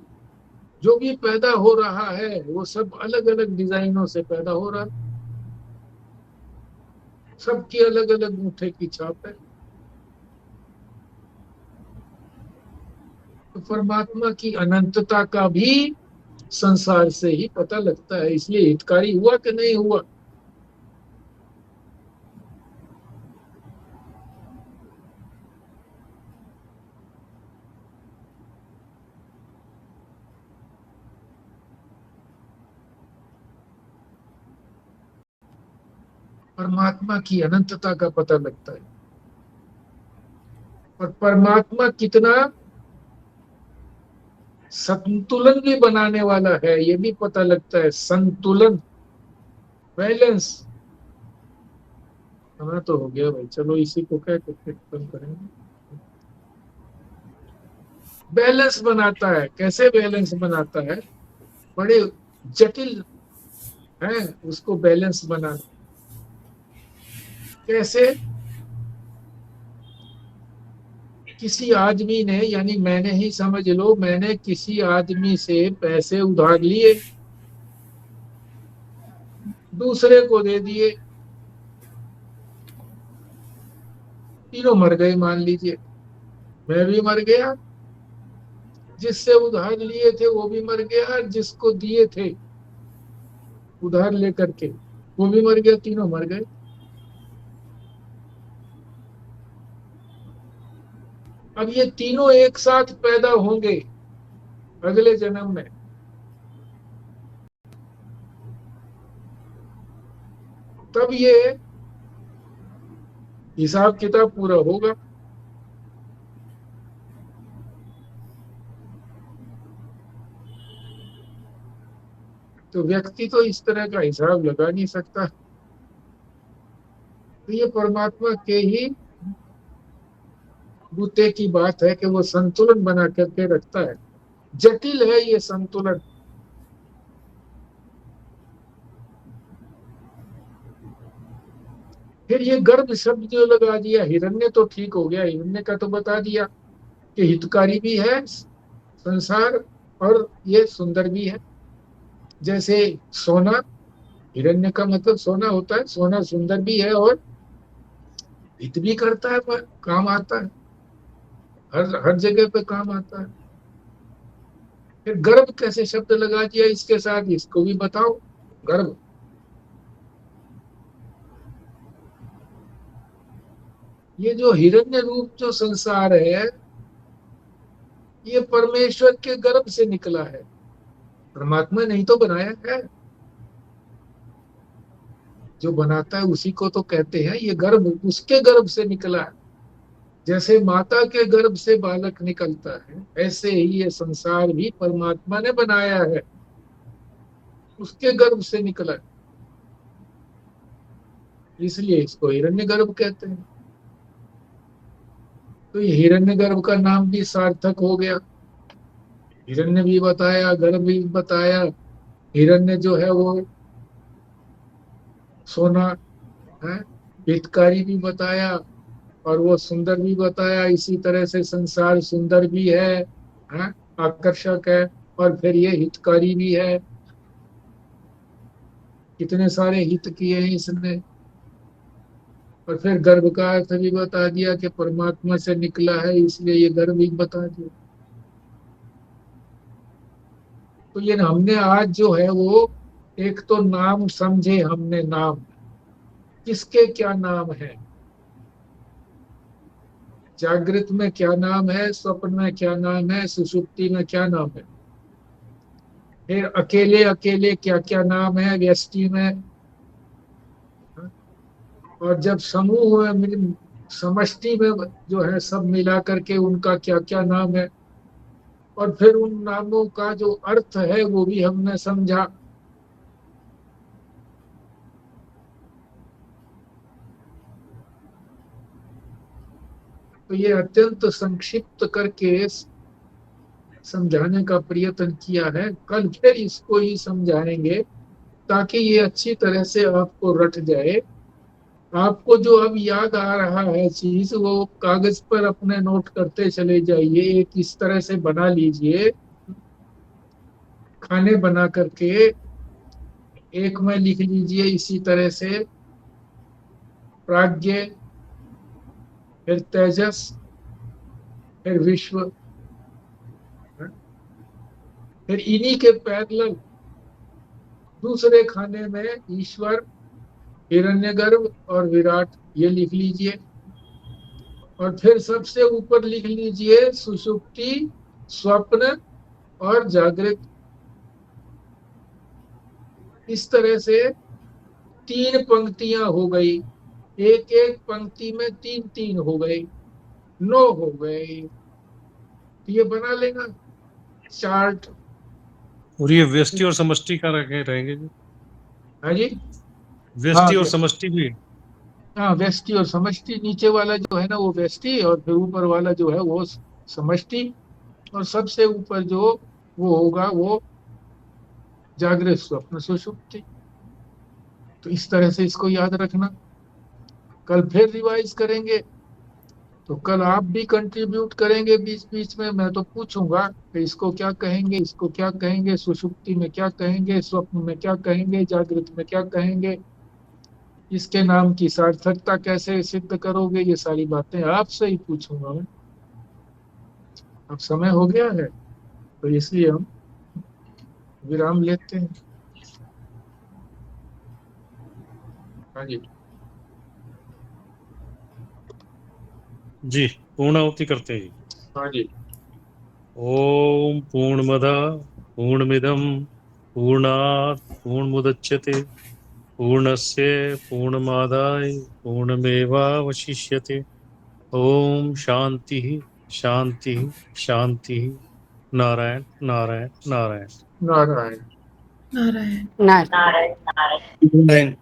जो भी पैदा हो रहा है वो सब अलग अलग डिजाइनों से पैदा हो रहा है, सबकी अलग अलग मुठ्ठे की छाप है। तो परमात्मा की अनंतता का भी संसार से ही पता लगता है, इसलिए हितकारी हुआ कि नहीं हुआ। परमात्मा की अनंतता का पता लगता है, और परमात्मा कितना संतुलन भी बनाने वाला है ये भी पता लगता है। संतुलन, बैलेंस। हमारा तो हो गया भाई, चलो इसी को कह के फिर खत्म करेंगे। बैलेंस बनाता है, कैसे बैलेंस बनाता है, बड़े जटिल है उसको बैलेंस बनाना। कैसे? किसी आदमी ने, यानी मैंने ही समझ लो, मैंने किसी आदमी से पैसे उधार लिए, दूसरे को दे दिए, तीनों मर गए मान लीजिए। मैं भी मर गया, जिससे उधार लिए थे वो भी मर गया, जिसको दिए थे उधार लेकर के वो भी मर गया, तीनों मर गए। अब ये तीनों एक साथ पैदा होंगे अगले जन्म में, तब ये हिसाब किताब पूरा होगा। तो व्यक्ति तो इस तरह का हिसाब लगा नहीं सकता। तो ये परमात्मा के ही बूते की बात है कि वो संतुलन बना करके रखता है। जटिल है ये संतुलन। फिर ये गर्भ शब्द जो लगा दिया, हिरण्य तो ठीक हो गया, हिरण्य का तो बता दिया कि हितकारी भी है संसार और ये सुंदर भी है। जैसे सोना, हिरण्य का मतलब सोना होता है, सोना सुंदर भी है और हित भी करता है, पर काम आता है, हर जगह पे काम आता है। फिर गर्भ कैसे शब्द लगा दिया इसके साथ, इसको भी बताओ। गर्भ, ये जो हिरण्य रूप जो संसार है ये परमेश्वर के गर्भ से निकला है, परमात्मा नहीं तो बनाया है। जो बनाता है उसी को तो कहते हैं ये गर्भ, उसके गर्भ से निकला है। जैसे माता के गर्भ से बालक निकलता है, ऐसे ही ये संसार भी परमात्मा ने बनाया है, उसके गर्भ से निकला है, इसलिए इसको हिरण्यगर्भ कहते हैं। तो ये हिरण्यगर्भ का नाम भी सार्थक हो गया। हिरण्य भी बताया, गर्भ भी बताया। हिरण्य जो है वो सोना है, हितकारी भी बताया और वो सुंदर भी बताया। इसी तरह से संसार सुंदर भी है, आकर्षक है, और फिर ये हितकारी भी है। कितने सारे हित किए हैं इसने। और फिर गर्भ का अर्थ भी बता दिया कि परमात्मा से निकला है, इसलिए ये गर्भ भी बता दिया। तो ये हमने आज जो है वो एक तो नाम समझे, हमने नाम, किसके क्या नाम है, जागृत में क्या नाम है, स्वप्न में क्या नाम है, सुषुप्ति में क्या नाम है, फिर अकेले अकेले क्या क्या नाम है व्यष्टि में, और जब समूह में समष्टि में जो है सब मिला करके उनका क्या क्या नाम है, और फिर उन नामों का जो अर्थ है वो भी हमने समझा। तो ये अत्यंत संक्षिप्त करके समझाने का प्रयत्न किया है। कल फिर इसको ही समझाएंगे ताकि ये अच्छी तरह से आपको रट जाए। आपको जो अब याद आ रहा है चीज वो कागज पर अपने नोट करते चले जाइए। एक इस तरह से बना लीजिए, खाने बना करके एक में लिख लीजिए इसी तरह से प्राज्ञ, फिर तेजस, फिर विश्व, फिर इन्हीं के पैरेलल दूसरे खाने में ईश्वर, हिरण्यगर्भ और विराट, ये लिख लीजिए। और फिर सबसे ऊपर लिख लीजिए सुषुप्ति, स्वप्न और जागृत। इस तरह से 3 पंक्तियां हो गई, एक एक पंक्ति में 3 3 हो गई, 9 हो गए। तो ये बना लेना चार्ट। और ये व्यष्टि और समष्टि का रहेंगे जी? हाँ जी, व्यष्टि हाँ और समष्टि भी? हाँ, व्यष्टि और समष्टि। नीचे वाला जो है ना वो व्यष्टि, और फिर ऊपर वाला जो है वो समष्टि, और सबसे ऊपर जो वो होगा वो जागृत, स्वप्न, सुषुप्ति। तो इस तरह से इसको याद रखना। कल फिर रिवाइज करेंगे। तो कल आप भी कंट्रीब्यूट करेंगे बीच बीच में। मैं तो पूछूंगा कि इसको क्या कहेंगे, इसको क्या कहेंगे, सुषुप्ति में क्या कहेंगे, स्वप्न में क्या कहेंगे, जागृत में क्या कहेंगे, इसके नाम की सार्थकता कैसे सिद्ध करोगे, ये सारी बातें आपसे ही पूछूंगा मैं। अब समय हो गया है तो इसलिए हम विराम लेते हैं। हाँ जी, जी पूर्णाहुति करते हैं। हाँ जी। ओम पूर्णमदः पूर्णमिदं पूर्णात् पूर्णमुदच्यते पूर्णस्य पूर्णमादाय पूर्णमेवावशिष्यते। ओम शांति शांति शांति। नारायण नारायण नारायण। नारायण। नारायण। नारायण। नारायण नारायण। नारायण।